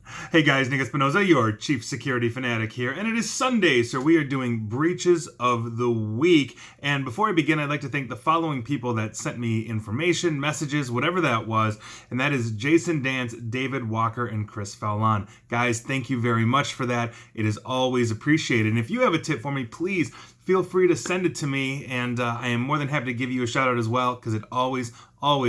Hey guys, Nick Espinoza, your chief security fanatic here, and it is Sunday, so we are doing breaches of the week. And before I begin, I'd like to thank the following people that sent me information, messages, whatever that was, and that is Jason Dance, David Walker, and Chris Fallon. Guys, thank you very much for that. It is always appreciated. And if you have a tip for me, please feel free to send it to me, and I am more than happy to give you a shout out as well, because it always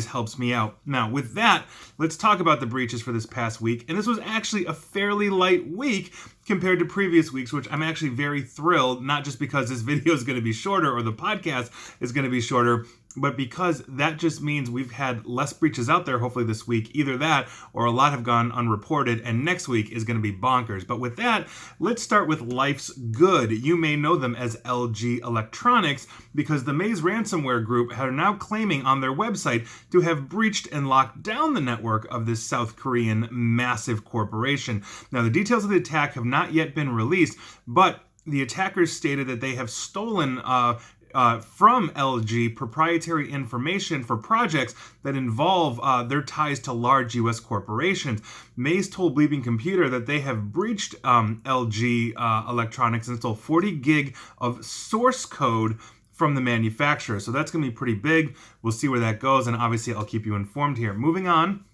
helps me out. Now, with that, let's talk about the breaches for this past week. And this was actually a fairly light week compared to previous weeks, which I'm actually very thrilled, not just because this video is going to be shorter or the podcast is going to be shorter, but because that just means we've had less breaches out there, hopefully this week. Either that or a lot have gone unreported, and next week is going to be bonkers. But with that, let's start with Life's Good. You may know them as LG Electronics, because the Maze ransomware group are now claiming on their website to have breached and locked down the network of this South Korean massive corporation. Now, the details of the attack have not yet been released, but the attackers stated that they have stolen from LG proprietary information for projects that involve their ties to large U.S. corporations. Maze told Bleeping Computer that they have breached LG Electronics and stole 40 gig of source code from the manufacturer. So that's going to be pretty big. We'll see where that goes, and obviously I'll keep you informed here. Moving on.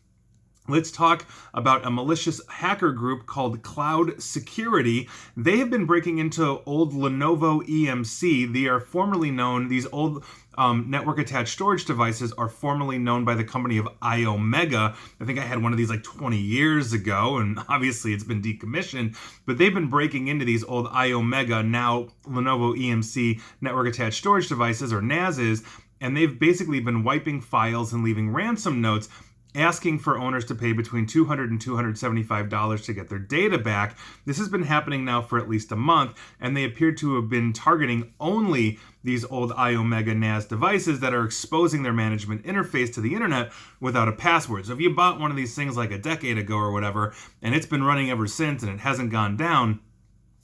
Let's talk about a malicious hacker group called Cloud Security. They have been breaking into old Lenovo EMC. They are formerly known, these old network-attached storage devices are formerly known by the company of Iomega. I think I had one of these like 20 years ago, and obviously it's been decommissioned, but they've been breaking into these old Iomega, now Lenovo EMC network-attached storage devices, or NASs, and they've basically been wiping files and leaving ransom notes, asking for owners to pay between $200 and $275 to get their data back. This has been happening now for at least a month, and they appear to have been targeting only these old Iomega NAS devices that are exposing their management interface to the internet without a password. So if you bought one of these things like a decade ago or whatever, and it's been running ever since and it hasn't gone down,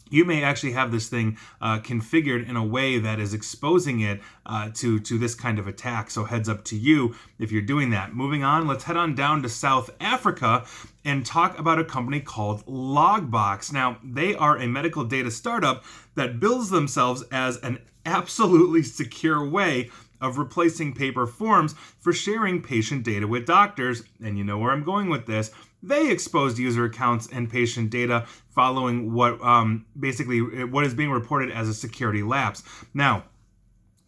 you may actually have this thing configured in a way that is exposing it to this kind of attack. So heads up to you if you're doing that. Moving on, let's head on down to South Africa and talk about a company called Logbox. Now, they are a medical data startup that bills themselves as an absolutely secure way of replacing paper forms for sharing patient data with doctors. And you know where I'm going with this. They exposed user accounts and patient data following what is being reported as a security lapse. Now,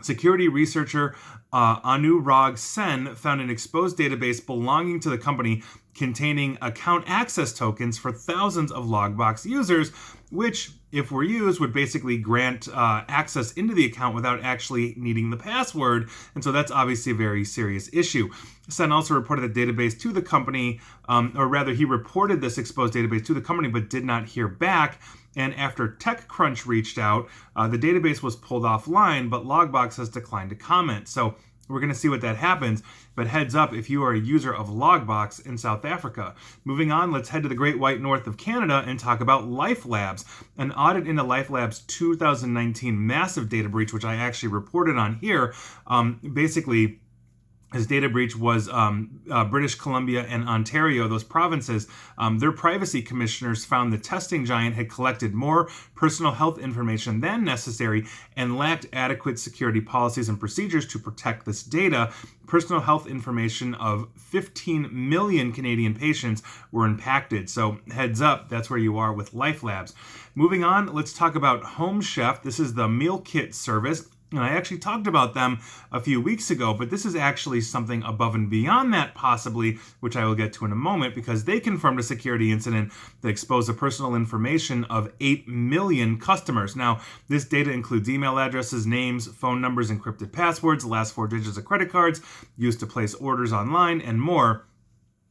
security researcher Anurag Sen found an exposed database belonging to the company containing account access tokens for thousands of Logbox users, which, if were used, would basically grant access into the account without actually needing the password. And so that's obviously a very serious issue. Sen also reported the database to the company, or rather he reported this exposed database to the company but did not hear back. And after TechCrunch reached out, the database was pulled offline, but Logbox has declined to comment. So we're going to see what that happens, but heads up if you are a user of Logbox in South Africa. Moving on, let's head to the Great White North of Canada and talk about LifeLabs. An audit into LifeLabs' 2019 massive data breach, which I actually reported on here, basically his data breach was British Columbia and Ontario, those provinces. Their privacy commissioners found the testing giant had collected more personal health information than necessary and lacked adequate security policies and procedures to protect this data. Personal health information of 15 million Canadian patients were impacted. So heads up, that's where you are with LifeLabs. Moving on, let's talk about Home Chef. This is the meal kit service. And I actually talked about them a few weeks ago, but this is actually something above and beyond that possibly, which I will get to in a moment, because they confirmed a security incident that exposed the personal information of 8 million customers. Now, this data includes email addresses, names, phone numbers, encrypted passwords, the last 4 digits of credit cards used to place orders online, and more.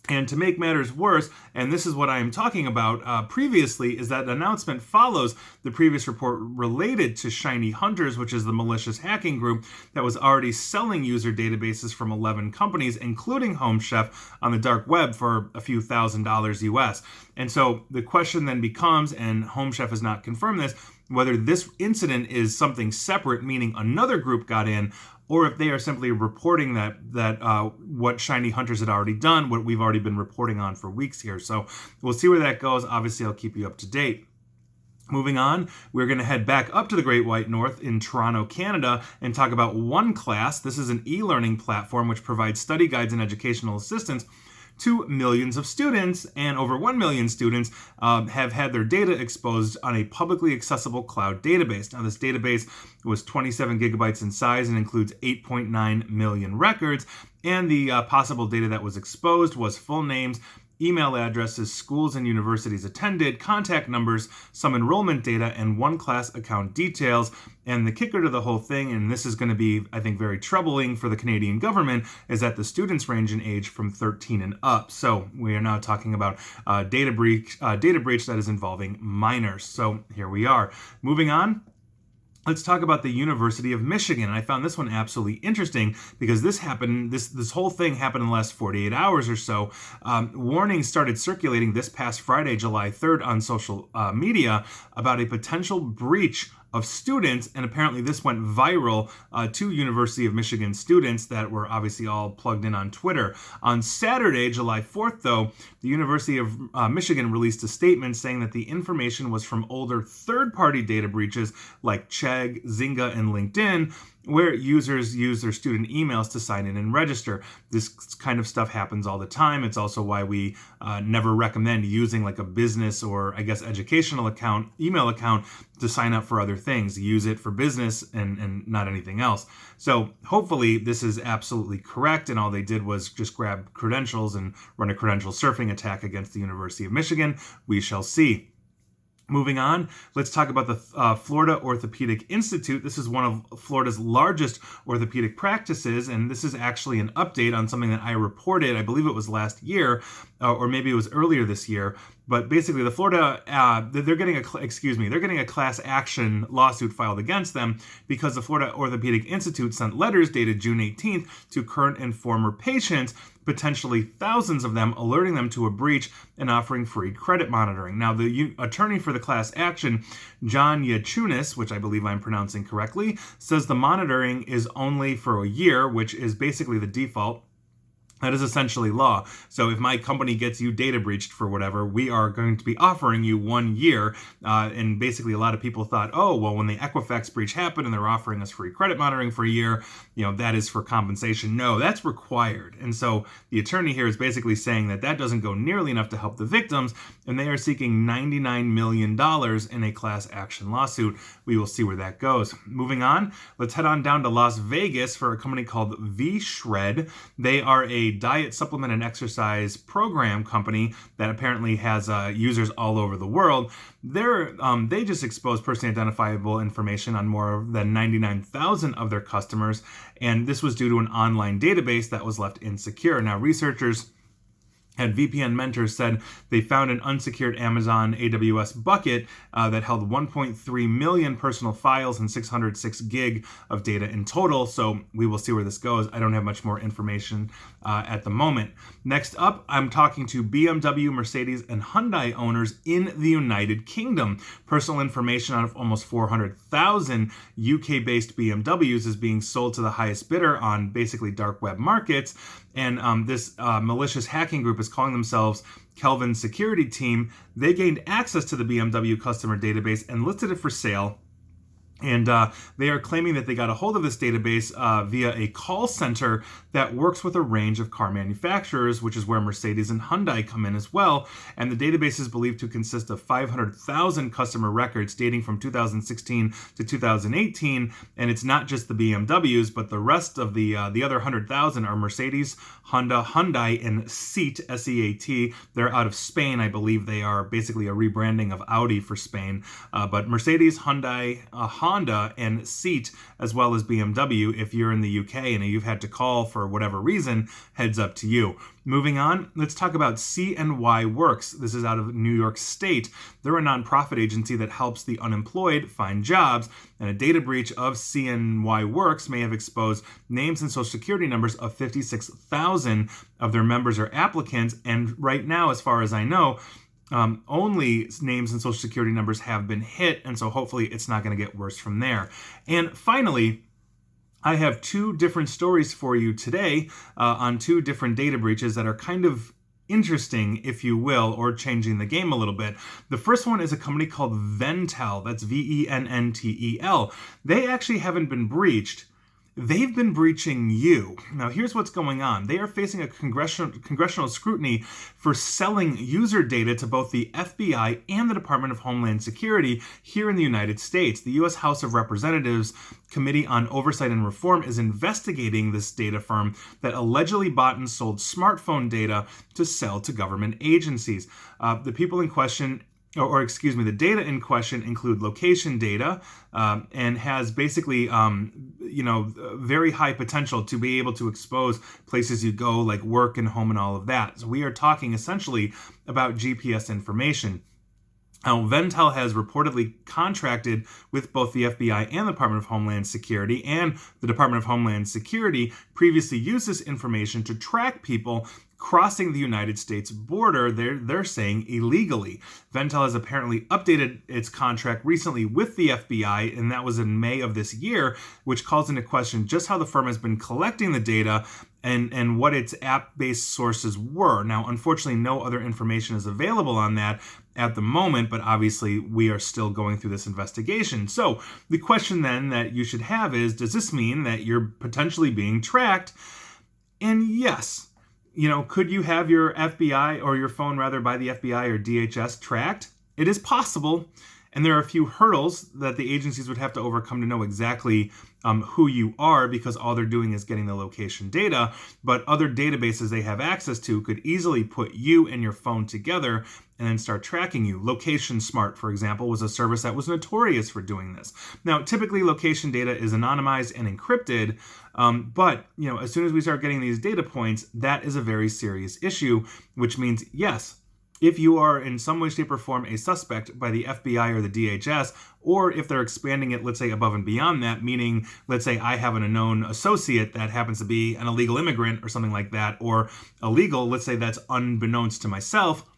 And to make matters worse, and this is what I am talking about previously, is that announcement follows the previous report related to Shiny Hunters, which is the malicious hacking group that was already selling user databases from 11 companies, including Home Chef, on the dark web for a few $1,000s US. And so the question then becomes, and Home Chef has not confirmed this, whether this incident is something separate, meaning another group got in, or if they are simply reporting that what shiny hunters had already done, what we've already been reporting on for weeks here. So we'll see where that goes. Obviously, I'll keep you up to date. Moving on, we're going to head back up to the Great White North in Toronto, Canada, and talk about OneClass. This is an e-learning platform which provides study guides and educational assistance to millions of students, and over 1 million students have had their data exposed on a publicly accessible cloud database. Now, this database was 27 gigabytes in size and includes 8.9 million records, and the possible data that was exposed was full names, email addresses, schools and universities attended, contact numbers, some enrollment data, and OneClass account details. And the kicker to the whole thing, and this is going to be, I think, very troubling for the Canadian government, is that the students range in age from 13 and up. So we are now talking about data breach that is involving minors. So here we are. Moving on. Let's talk about the University of Michigan. And I found this one absolutely interesting because this whole thing happened in the last 48 hours or so. Warnings started circulating this past Friday, July 3rd, on social media about a potential breach of students, and apparently this went viral to University of Michigan students that were obviously all plugged in on Twitter. On Saturday, July 4th, though, the University of Michigan released a statement saying that the information was from older third-party data breaches like Chegg, Zynga, and LinkedIn, where users use their student emails to sign in and register. This kind of stuff happens all the time. It's also why we never recommend using like a business or, I guess, educational email account to sign up for other things. Use it for business and not anything else. So hopefully this is absolutely correct, and all they did was just grab credentials and run a credential surfing attack against the University of Michigan. We shall see. Moving on, let's talk about the Florida Orthopedic Institute. This is one of Florida's largest orthopedic practices, and this is actually an update on something that I reported, I believe it was last year, or maybe it was earlier this year. But basically, the Florida, they're getting a class action lawsuit filed against them because the Florida Orthopedic Institute sent letters dated June 18th to current and former patients, potentially thousands of them, alerting them to a breach and offering free credit monitoring. Now, the attorney for the class action, John Yachunas, which I believe I'm pronouncing correctly, says the monitoring is only for a year, which is basically the default. That is essentially law. So if my company gets you data breached for whatever, we are going to be offering you 1 year. And basically a lot of people thought, oh, well, when the Equifax breach happened and they're offering us free credit monitoring for a year, that is for compensation. No, that's required. And so the attorney here is basically saying that that doesn't go nearly enough to help the victims, and they are seeking $99 million in a class action lawsuit. We will see where that goes. Moving on, let's head on down to Las Vegas for a company called V-Shred. They are a diet supplement and exercise program company that apparently has users all over the world. They just exposed personally identifiable information on more than 99,000 of their customers, and this was due to an online database that was left insecure. Now, researchers at VPN Mentors said they found an unsecured Amazon AWS bucket that held 1.3 million personal files and 606 gig of data in total. So we will see where this goes. I don't have much more information at the moment. Next up, I'm talking to BMW, Mercedes, and Hyundai owners in the United Kingdom. Personal information on almost 400,000 UK-based BMWs is being sold to the highest bidder on basically dark web markets. And this malicious hacking group is calling themselves Kelvin Security Team. They gained access to the BMW customer database and listed it for sale. And they are claiming that they got a hold of this database via a call center that works with a range of car manufacturers, which is where Mercedes and Hyundai come in as well. And the database is believed to consist of 500,000 customer records dating from 2016 to 2018. And it's not just the BMWs, but the rest of the other 100,000 are Mercedes, Honda, Hyundai, and Seat, S-E-A-T. They're out of Spain. I believe they are basically a rebranding of Audi for Spain. But Mercedes, Hyundai, Honda, and Seat, as well as BMW. If you're in the UK and you've had to call for whatever reason, heads up to you. Moving on, let's talk about CNY Works. This is out of New York State. They're a nonprofit agency that helps the unemployed find jobs, and a data breach of CNY Works may have exposed names and social security numbers of 56,000 of their members or applicants, and right now, as far as I know, only names and social security numbers have been hit, and so hopefully it's not going to get worse from there. And finally, I have two different stories for you today on two different data breaches that are kind of interesting, if you will, or changing the game a little bit. The first one is a company called Ventel. That's Venntel. They actually haven't been breached. They've been breaching you. Now, here's what's going on. They are facing a congressional scrutiny for selling user data to both the FBI and the Department of Homeland Security here in the United States. The U.S. House of Representatives Committee on Oversight and Reform is investigating this data firm that allegedly bought and sold smartphone data to sell to government agencies. The people in question the data in question include location data and has basically, very high potential to be able to expose places you go, like work and home and all of that. So we are talking essentially about GPS information. Now, Ventel has reportedly contracted with both the FBI and the Department of Homeland Security, and the Department of Homeland Security previously used this information to track people crossing the United States border, they're saying illegally. Ventel has apparently updated its contract recently with the FBI, and that was in May of this year, which calls into question just how the firm has been collecting the data and what its app-based sources were. Now, unfortunately, no other information is available on that at the moment, but obviously we are still going through this investigation. So the question then that you should have is, does this mean that you're potentially being tracked? And yes, could you have your FBI or your phone rather by the FBI or DHS tracked? It is possible. And there are a few hurdles that the agencies would have to overcome to know exactly who you are, because all they're doing is getting the location data. But other databases they have access to could easily put you and your phone together and then start tracking you. Location Smart, for example, was a service that was notorious for doing this. Now, typically location data is anonymized and encrypted, but as soon as we start getting these data points, that is a very serious issue, which means, yes, if you are in some way, shape, or form a suspect by the FBI or the DHS, or if they're expanding it, let's say, above and beyond that, meaning, let's say I have an unknown associate that happens to be an illegal immigrant or something like that, or illegal, let's say that's unbeknownst to myself,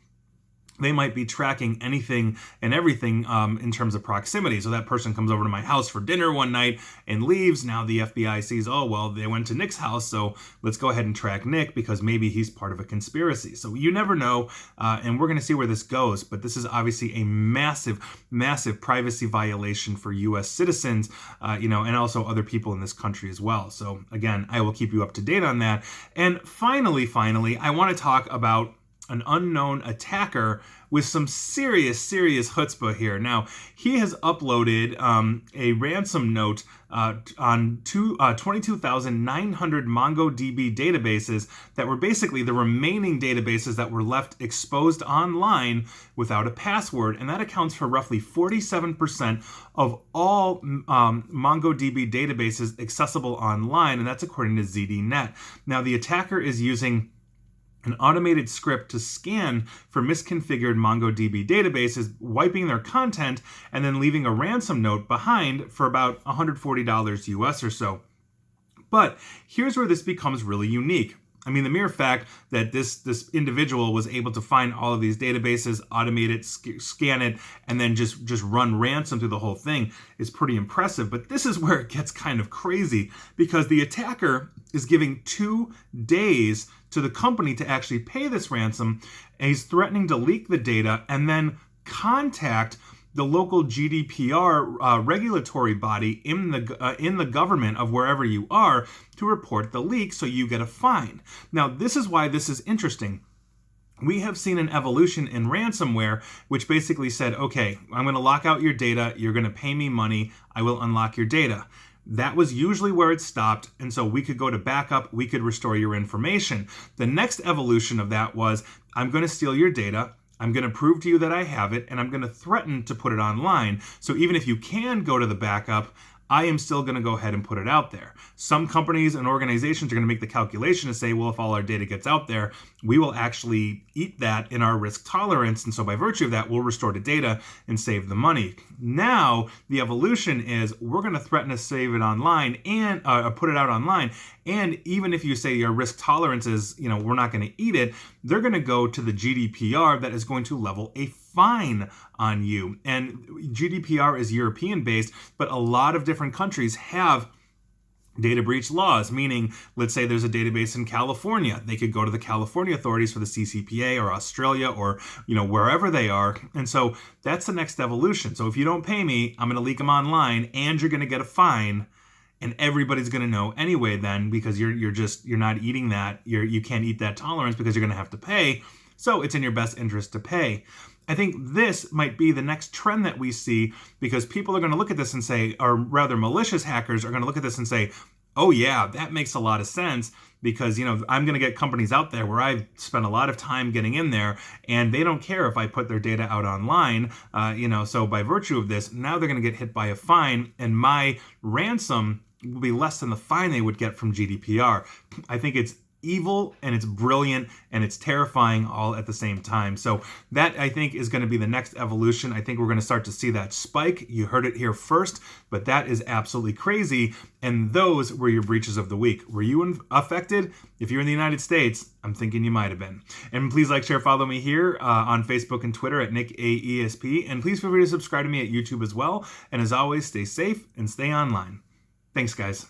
they might be tracking anything and everything in terms of proximity. So that person comes over to my house for dinner one night and leaves. Now the FBI sees, oh, well, they went to Nick's house, so let's go ahead and track Nick because maybe he's part of a conspiracy. So you never know, and we're going to see where this goes. But this is obviously a massive, massive privacy violation for U.S. citizens, and also other people in this country as well. So again, I will keep you up to date on that. And finally, I want to talk about an unknown attacker with some serious chutzpah here. Now, he has uploaded a ransom note on 22,900 MongoDB databases that were basically the remaining databases that were left exposed online without a password, and that accounts for roughly 47% of all MongoDB databases accessible online, and that's according to ZDNet. Now, the attacker is using an automated script to scan for misconfigured MongoDB databases, wiping their content, and then leaving a ransom note behind for about $140 US or so. But here's where this becomes really unique. I mean, the mere fact that this individual was able to find all of these databases, automate it, scan it, and then just run ransom through the whole thing is pretty impressive. But this is where it gets kind of crazy, because the attacker is giving 2 days to the company to actually pay this ransom, and he's threatening to leak the data and then contact the local GDPR regulatory body in the government of wherever you are to report the leak, so you get a fine. Now, this is why this is interesting. We have seen an evolution in ransomware, which basically said, okay, I'm going to lock out your data, you're going to pay me money, I will unlock your data. That was usually where it stopped, and so we could go to backup, we could restore your information. The next evolution of that was, I'm going to steal your data, I'm going to prove to you that I have it, and I'm going to threaten to put it online. So even if you can go to the backup, I am still going to go ahead and put it out there. Some companies and organizations are going to make the calculation to say, well, if all our data gets out there, we will actually eat that in our risk tolerance. And so by virtue of that, we'll restore the data and save the money. Now, the evolution is we're going to threaten to save it online and put it out online. And even if you say your risk tolerance is, we're not going to eat it, they're going to go to the GDPR that is going to level a fine on you. And GDPR is European based, but a lot of different countries have Data breach laws, meaning, let's say there's a database in California. They could go to the California authorities for the CCPA or Australia or, wherever they are. And so that's the next evolution. So if you don't pay me, I'm going to leak them online and you're going to get a fine. And everybody's going to know anyway then, because you're not eating that. You can't eat that tolerance because you're going to have to pay. So it's in your best interest to pay. I think this might be the next trend that we see, because people are going to look at this and say, or rather malicious hackers are going to look at this and say, oh yeah, that makes a lot of sense, because, I'm going to get companies out there where I've spent a lot of time getting in there and they don't care if I put their data out online. So by virtue of this, now they're going to get hit by a fine, and my ransom will be less than the fine they would get from GDPR. I think it's evil and it's brilliant and it's terrifying all at the same time. So that, I think, is going to be the next evolution. I think we're going to start to see that spike. You heard it here first, but that is absolutely crazy. And those were your breaches of the week. Were you affected? If you're in the United States, I'm thinking you might have been. And please like, share, follow me here on Facebook and Twitter at NickAESP. And please feel free to subscribe to me at YouTube as well. And as always, stay safe and stay online. Thanks, guys.